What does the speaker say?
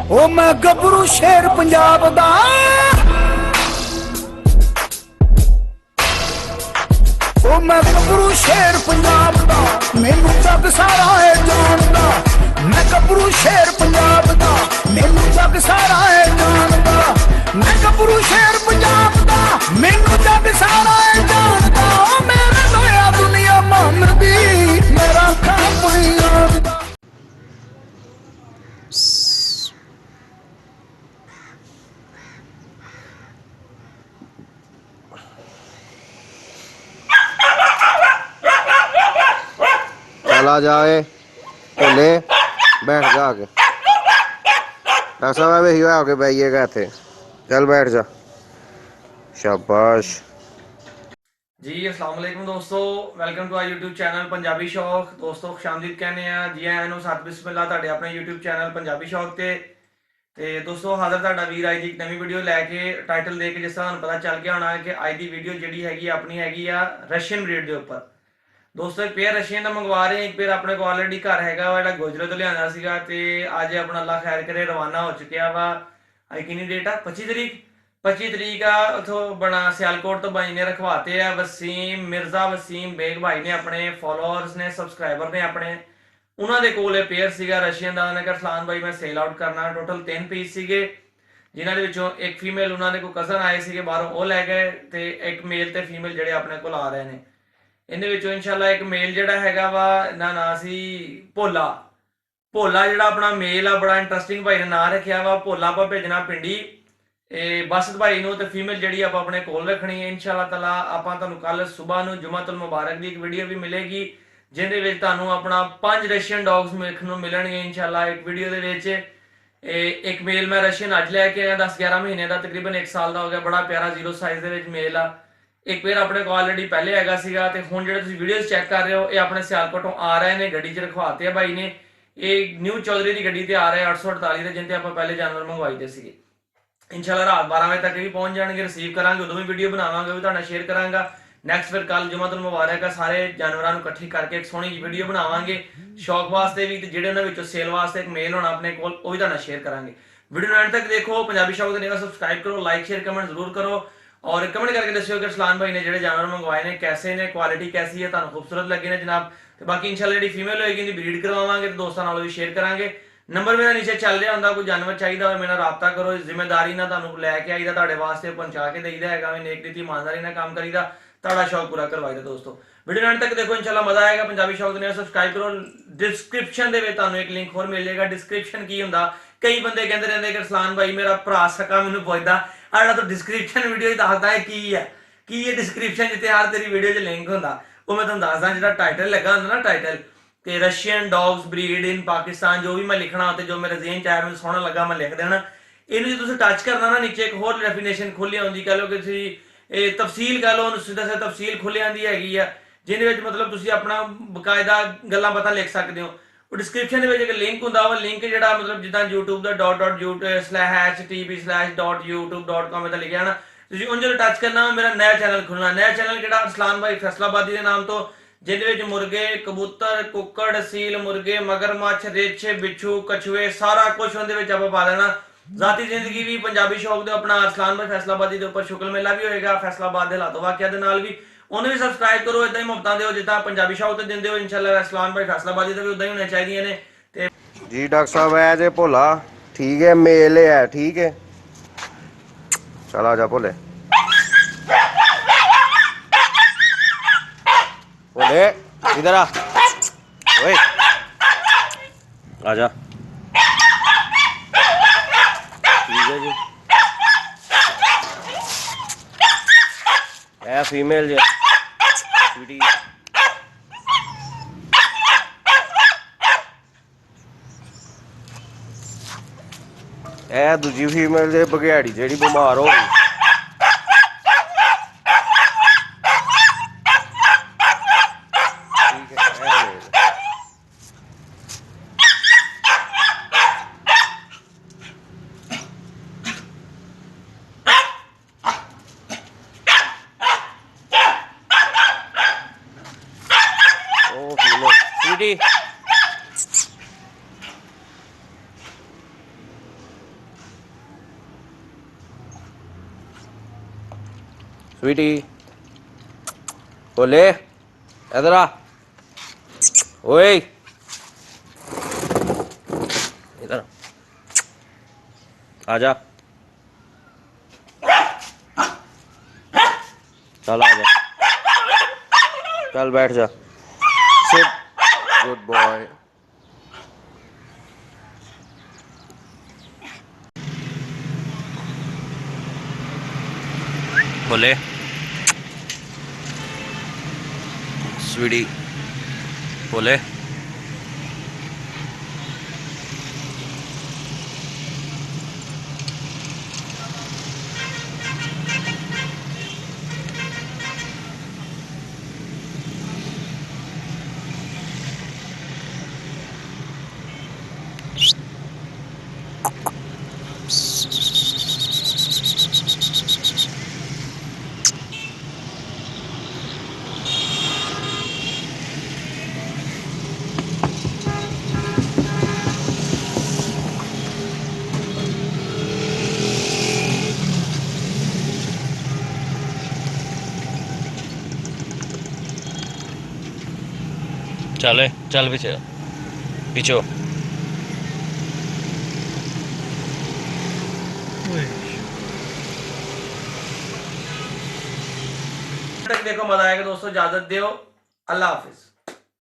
ओ मैं गबरू शेर पंजाब दा, ओ मैं गबरू शेर पंजाब दा, मैनू जग सारा है जानदा। मैं गबरू शेर पंजाब दा, मैनू जग सारा है जानदा। मैं गबरू शेर पंजाब दा, मैनू जग सारा है जानदा। ओ मेरे लोया दुनिया मनदी, मेरा खां पंजाब दा। चला जाए भोले बैठ जा आके ऐसा मैं भी आके बैठिएगा इतने चल बैठ जा शाबाश जी अस्सलाम वालेकुम दोस्तों welcome to our YouTube channel Punjabi शौक। दोस्तों खुशामदीद कहने आ जी आया ਨੂੰ ਸਤ ਬਿਸਮਿਲ੍ਲਾ ਤੁਹਾਡੇ ਆਪਣੇ YouTube ਚੈਨਲ ਪੰਜਾਬੀ ਸ਼ੌਕ ਤੇ ਦੋਸਤੋ ਹਾਜ਼ਰ ਤੁਹਾਡਾ ਵੀਰ ਅੱਜ ਦੀ ਇੱਕ ਨਵੀਂ ਵੀਡੀਓ ਲੈ ਕੇ ਟਾਈਟਲ ਦੇ ਕੇ ਜਿਸ ਤਰ੍ਹਾਂ ਤੁਹਾਨੂੰ ਪਤਾ ਚੱਲ ਗਿਆ ਹੋਣਾ ਕਿ ਅੱਜ ਦੀ ਵੀਡੀਓ ਜਿਹੜੀ ਹੈਗੀ ਆਪਣੀ ਹੈਗੀ ਆ ਰਸ਼ੀਅਨ ਬਰੀਡ ਦੇ ਉੱਪਰ। ਦੋਸਤੋ ਇੱਕ ਪੇਅਰ ਰਸ਼ੀਅਨ ਦਾ ਮੰਗਵਾ ਰਹੇ ਇੱਕ ਪੇਅਰ ਆਪਣੇ ਕੋਲ ਆਲਰੇਡੀ ਘਰ ਹੈਗਾ ਵਾ ਜਿਹੜਾ ਗੁਜਰੇ ਤੋਂ ਲਿਆਂਦਾ ਸੀਗਾ ਤੇ ਅੱਜ ਆਪਣਾ ਅੱਲਾ ਖੈਰ ਕਰੇ ਰਵਾਨਾ ਹੋ ਚੁੱਕਿਆ ਵਾ। ਅੱਜ ਕਿੰਨੀ ਡੇਟ ਆ 25 ਤਰੀਕ ਆ ਉਥੋਂ ਬਣਾ ਸਿਆਲਕੋਟ ਤੋਂ ਬਾਈ ਨੇ ਰਖਵਾਤੇ ਆ ਵਸੀਮ ਮਿਰਜ਼ਾ ਵਸੀਮ ਬੇਗ ਭਾਈ ਨੇ ਆਪਣੇ ਫੋਲੋਅਰਸ ਨੇ ਸਬਸਕ੍ਰਾਈਬਰ ਨੇ ਆਪਣੇ ਉਹਨਾਂ ਦੇ ਕੋਲ ਇਹ ਪੇਅਰ ਸੀਗਾ ਰਸ਼ੀਅਨ ਦਾ। ਉਹਨਾਂ ਨੇ ਕਿਹਾ ਫਲਾਨ ਭਾਈ ਮੈਂ ਸੇਲ ਆਊਟ ਕਰਨਾ। ਟੋਟਲ 3 ਪੀਸ ਸੀਗੇ ਜਿਨ੍ਹਾਂ ਦੇ ਵਿੱਚੋਂ ਇੱਕ ਫੀਮੇਲ ਉਹਨਾਂ ਦੇ ਕੋਈ ਕਜ਼ਨ ਆਏ ਸੀਗੇ ਬਾਹਰੋਂ ਉਹ ਲੈ ਗਏ ਤੇ ਇੱਕ ਮੇਲ ਤੇ ਫੀਮੇਲ ਜਿਹੜੇ ਆਪਣੇ ਕੋਲ ਆ ਰਹੇ ਨੇ। ਇਹਦੇ ਵਿੱਚੋਂ ਇਨਸ਼ਾਅੱਲਾ ਇੱਕ ਮੇਲ ਜਿਹੜਾ ਹੈਗਾ ਵਾ ਇਹਦਾ ਨਾਂ ਸੀ ਭੋਲਾ। ਭੋਲਾ ਜਿਹੜਾ ਆਪਣਾ ਮੇਲ ਆ ਬੜਾ ਇੰਟਰਸਟਿੰਗ ਭਾਈ ਨੇ ਨਾਂ ਰੱਖਿਆ ਵਾ ਭੋਲਾ। ਆਪਾਂ ਭੇਜਣਾ ਪਿੰਡੀ ਇਹ ਬਸਤ ਭਾਈ ਨੂੰ ਤੇ ਫੀਮੇਲ ਜਿਹੜੀ ਆਪਾਂ ਆਪਣੇ ਕੋਲ ਰੱਖਣੀ ਹੈ ਇਨਸ਼ਾਅੱਲਾ ਤਾਲਾ। ਆਪਾਂ ਤੁਹਾਨੂੰ ਕੱਲ ਸਵੇਰ ਨੂੰ ਜੁਮਾਤੁਲ ਮੁਬਾਰਕ ਦੀ ਇੱਕ ਵੀਡੀਓ ਵੀ ਮਿਲੇਗੀ ਜਿਹਦੇ ਵਿੱਚ ਤੁਹਾਨੂੰ ਆਪਣਾ 5 ਰਸ਼ੀਅਨ ਡੌਗਸ ਵੇਖਣ ਨੂੰ ਮਿਲਣਗੇ ਇਨਸ਼ਾਅੱਲਾ ਇੱਕ ਵੀਡੀਓ ਦੇ ਵਿੱਚ। ਇੱਕ ਮੇਲ ਮੈਂ ਰਸ਼ੀਅਨ ਅੱਜ ਲੈ ਕੇ ਆਇਆ 10-11 ਮਹੀਨੇ ਦਾ ਤਕਰੀਬਨ 1 ਸਾਲ ਦਾ ਹੋ ਗਿਆ। ਬੜਾ ਪਿਆਰਾ ਜ਼ੀਰੋ ਸਾਈਜ਼ ਦੇ ਵਿੱਚ ਮੇਲ ਆ। ਇੱਕ ਪੇਅਰ ਆਪਣੇ ਕੋਲ ਆਲਰੇਡੀ ਪਹਿਲੇ ਹੈਗਾ ਸੀਗਾ ਤੇ ਹੁਣ ਜਿਹੜੇ ਤੁਸੀਂ ਵੀਡੀਓਜ਼ ਚੈੱਕ ਕਰ ਰਹੇ ਹੋ ਇਹ ਆਪਣੇ ਸਿਆਲਕੋਟੋਂ ਆ ਰਹੇ ਨੇ ਗੱਡੀ 'ਚ ਰਖਵਾਤੇ ਆ ਭਾਈ ਨੇ। ਇਹ ਨਿਊ ਚੌਧਰੀ ਦੀ ਗੱਡੀ ਤੇ ਆ ਰਹੇ 848 ਦੇ ਜਿੰਤੇ ਆਪਾਂ ਪਹਿਲੇ ਜਾਨਵਰ ਮੰਗਵਾਈਦੇ ਸੀਗੇ। ਇਨਸ਼ਾਅੱਲਾ ਰਾਤ 12 ਵਜੇ ਤੱਕ ਵੀ ਪਹੁੰਚ ਜਾਣਗੇ। ਰਿਸੀਵ ਕਰਾਂਗੇ ਉਦੋਂ ਵੀ ਵੀਡੀਓ ਬਣਾਵਾਂਗੇ ਵੀ ਤੁਹਾਡਾ ਸ਼ੇਅਰ ਕਰਾਂਗਾ। ਨੈਕਸਟ ਫਿਰ ਕੱਲ ਜੁਮਾਤੁਲ ਮੁਬਾਰਕ ਆ ਸਾਰੇ ਜਾਨਵਰਾਂ ਨੂੰ ਇਕੱਠੀ ਕਰਕੇ ਇੱਕ ਸੋਹਣੀ ਜਿਹੀ ਵੀਡੀਓ ਬਣਾਵਾਂਗੇ ਸ਼ੌਕ ਵਾਸਤੇ ਵੀ ਤੇ ਜਿਹੜੇ ਉਹਨਾਂ ਵਿੱਚੋਂ ਸੇਲ ਵਾਸਤੇ ਇੱਕ ਮੇਲ ਹੋਣਾ ਆਪਣੇ ਕੋਲ ਉਹ ਵੀ ਤੁਹਾਡਾ ਸ਼ੇਅਰ ਕਰਾਂਗੇ। ਵੀਡੀਓ ਨੂੰ ਐਂਡ ਤੱਕ ਦੇਖੋ। ਪੰਜਾਬੀ ਸ਼ੌਕ ਦੇ ਚੈਨਲ ਸਬਸਕ੍ਰਾਈਬ ਕਰੋ ਲਾइक शेयर कमेंट जरूर करो और कमेंट करके दस्सियो कि अरसलान भाई ने ਜਿਹੜੇ ਜਾਨਵਰ ਮੰਗਵਾਏ ਨੇ कैसे ਨੇ क्वालिटी कैसी है ਤੁਹਾਨੂੰ खूबसूरत ਲੱਗੇ ਨੇ जनाब। ਤੇ ਬਾਕੀ ਇਨਸ਼ਾਅੱਲਾ ਜਿਹੜੀ ਫੀਮੇਲ ਹੋਏਗੀ ਇਹਦੀ ਬਰੀਡ ਕਰਵਾਵਾਂਗੇ ਤੇ ਦੋਸਤਾਂ ਨਾਲ ਵੀ ਸ਼ੇਅਰ ਕਰਾਂਗੇ। ਨੰਬਰ ਮੇਰਾ ਨੀਚੇ ਚੱਲ ਰਿਹਾ ਹੁੰਦਾ ਕੋਈ ਜਾਨਵਰ ਚਾਹੀਦਾ ਹੋਵੇ ਮੇਰੇ ਨਾਲ ਰਾਬਤਾ ਕਰੋ। ਜ਼ਿੰਮੇਵਾਰੀ ਨਾਲ ਤੁਹਾਨੂੰ ਲੈ ਕੇ ਆਈਦਾ ਤੁਹਾਡੇ ਵਾਸਤੇ ਪਹੁੰਚਾ ਕੇ ਦੇਈਦਾ ਹੈਗਾ ਵੀ ਨੇਕ ਨੀਤੀ ਇਮਾਨਦਾਰੀ ਨਾਲ ਕੰਮ ਕਰੀਦਾ ਤੁਹਾਡਾ ਸ਼ੌਕ ਪੂਰਾ ਕਰਵਾਈਦਾ। ਦੋਸਤੋ ਵੀਡੀਓ ਐਂਡ ਤੱਕ ਦੇਖੋ ਇਨਸ਼ਾਅੱਲਾ ਮਜ਼ਾ ਆਏਗਾ। ਪੰਜਾਬੀ ਸ਼ੌਕ ਦੇ ਨਾਲ ਸਬਸਕ੍ਰਾਈਬ ਕਰੋ। ਡਿਸਕ੍ਰਿਪਸ਼ਨ ਦੇ ਵਿੱਚ ਤੁਹਾਨੂੰ ਇੱਕ ਲਿੰਕ ਹੋਰ ਮਿਲ ਜਾਏਗਾ। ਡਿਸਕ੍ਰਿਪਸ਼ਨ ਕੀ ਹੁੰਦਾ ਕਈ ਬੰਦੇ ਕਹਿੰਦੇ ਰਹਿੰਦੇ ਕਿ ਅਰਸਲਾਨ ਭਾਈ ਮੇਰਾ ਭਰਾ ਸਕਾ ਮੈਨੂੰ ਪੁੱਛਦਾ ਆ ਜਿਹੜਾ ਤੂੰ ਡਿਸਕ੍ਰਿਪਸ਼ਨ ਵੀਡੀਓ ਹੀ ਦੱਸਦਾ ਹੈ ਕੀ ਹੈ ਡਿਸਕ੍ਰਿਪਸ਼ਨ ਜਿੱਥੇ ਹਰ ਤੇਰੀ ਵੀਡੀਓ 'ਚ ਲਿੰਕ ਹੁੰਦਾ ਉਹ ਮੈਂ ਤੁਹਾਨੂੰ ਦੱਸਦਾ। ਜਿਹੜਾ ਟਾਈਟਲ ਲੱਗਾ ਹੁੰਦਾ ਨਾ ਟਾਈਟਲ ਤੇ ਰਸ਼ੀਅਨ ਡੌਗਸ ਬਰੀਡ ਇਨ ਪਾਕਿਸਤਾਨ ਜੋ ਵੀ ਮੈਂ ਲਿਖਣਾ ਤੇ ਜੋ ਮੇਰੇ ਜ਼ਿਹਨ 'ਚ ਆਇਆ ਮੈਨੂੰ ਸੋਹਣਾ ਲੱਗਾ ਮੈਂ ਲਿਖ ਦੇਣਾ। ਇਹਨੂੰ ਜੇ ਤੁਸੀਂ ਟੱਚ ਕਰਨਾ ਨਾ ਨੀਚੇ ਇੱਕ ਹੋਰ ਡੈਫੀਨੇਸ਼ਨ ਖੁੱਲੀ ਆਉਂਦੀ ਕਹ ਲਓ ਕਿ ਤੁਸੀਂ ਇਹ ਤਫਸੀਲ ਕਹ ਲਓ ਉਹਨੂੰ ਸਿੱਧਾ ਤਫਸੀਲ ਖੁੱਲੀ ਆਉਂਦੀ ਹੈਗੀ ਆ ਜਿਹਦੇ ਵਿੱਚ ਮਤਲਬ ਤੁਸੀਂ ਆਪਣਾ ਬਕਾਇਦਾ ਗੱਲਾਂ ਬਾਤਾਂ ਲਿਖ ਸਕਦੇ ਹੋ। ਉਹ ਡਿਸਕ੍ਰਿਪਸ਼ਨ ਦੇ ਵਿੱਚ ਇੱਕ ਲਿੰਕ ਹੁੰਦਾ ਵਾ ਲਿੰਕ ਜਿਹੜਾ ਮਤਲਬ ਜਿੱਦਾਂ YouTube ਦਾ .tv/youtube.com ਇਹਦਾ ਲਿਖਿਆ ਨਾ ਤੁਸੀਂ ਉਹਨੂੰ ਜਦੋਂ ਟੱਚ ਕਰਨਾ ਮੇਰਾ ਨਵਾਂ ਚੈਨਲ ਖੁੱਲਣਾ। ਨਵਾਂ ਚੈਨਲ ਕਿਹੜਾ ਅਰਸਲਾਨ ਭਾਈ ਫੈਸਲਾਬਾਦੀ ਦੇ ਨਾਮ ਤੋਂ ਜਿਹਦੇ ਵਿੱਚ ਮੁਰਗੇ ਕਬੂਤਰ ਕੁੱਕੜ ਸੀਲ ਮੁਰਗੇ ਮਗਰਮੱਛ ਰਿੱਛ ਬਿੱਛੂ ਕਛੂਏ ਸਾਰਾ ਕੁਝ ਉਹਦੇ ਵਿੱਚ ਆਪਾਂ ਪਾ ਦੇਣਾ। ਜ਼ਾਤੀ ਜ਼ਿੰਦਗੀ ਵੀ ਪੰਜਾਬੀ ਸ਼ੌਕ ਦੇ ਆਪਣਾ ਅਰਸਲਾਨ ਭਾਈ ਫੈਸਲਾਬਾਦੀ ਦੇ ਉੱਪਰ ਸ਼ੁਕਰ ਮੇਲਾ ਵੀ ਹੋਏਗਾ ਫੈਸਲਾਬਾਦ ਦੇ ਹਾਲਾਤ ਵਾਕਿਆ ਦੇ ਨਾਲ ਵੀ ਉਹਨੂੰ ਵੀ ਸਬਸਕ੍ਰਾਈਬ ਕਰੋ। ਇਦਾਂ ਹੀ ਮੁਫਤਾਂ ਦਿਓ ਜਿੱਦਾਂ ਪੰਜਾਬੀ ਸ਼ੌਕ ਤੇ ਦਿੰਦੇ ਹੋ ਇਨਸ਼ਾਅੱਲਾ ਅਰਸਲਾਨ ਭਾਈ ਫੈਸਲਾਬਾਦੀ ਤੇ ਵੀ ਉਦਾਂ ਹੀ ਹੋਣੇ ਚਾਹੀਦੀਆਂ ਨੇ। ਤੇ जी डॉक्टर साहब है जे भोला ठीक है मेल है ठीक है चल आजा भोले भोले इधर आ ओए आजा ठीक है जी है फीमेल जी स्वीटी ਇਹ ਦੂਜੀ ਫੀਮੇਲ ਦੇ ਬਘਿਆੜੀ ਜਿਹੜੀ ਬਿਮਾਰ ਹੋ ਗਈ ਉਹ ਫੀਮੇਲ ਸਵੀਟੀ स्वीटी बोले इधर आ, ओए इधर आजा, चल आजा, चल बैठ जा, सिट, गुड बॉय। बोले स्वीटी बोले चले, चल पीछे पीछे हो। तक देखो, मजा आएगा दोस्तों। इजाजत दो, अल्लाह हाफिज।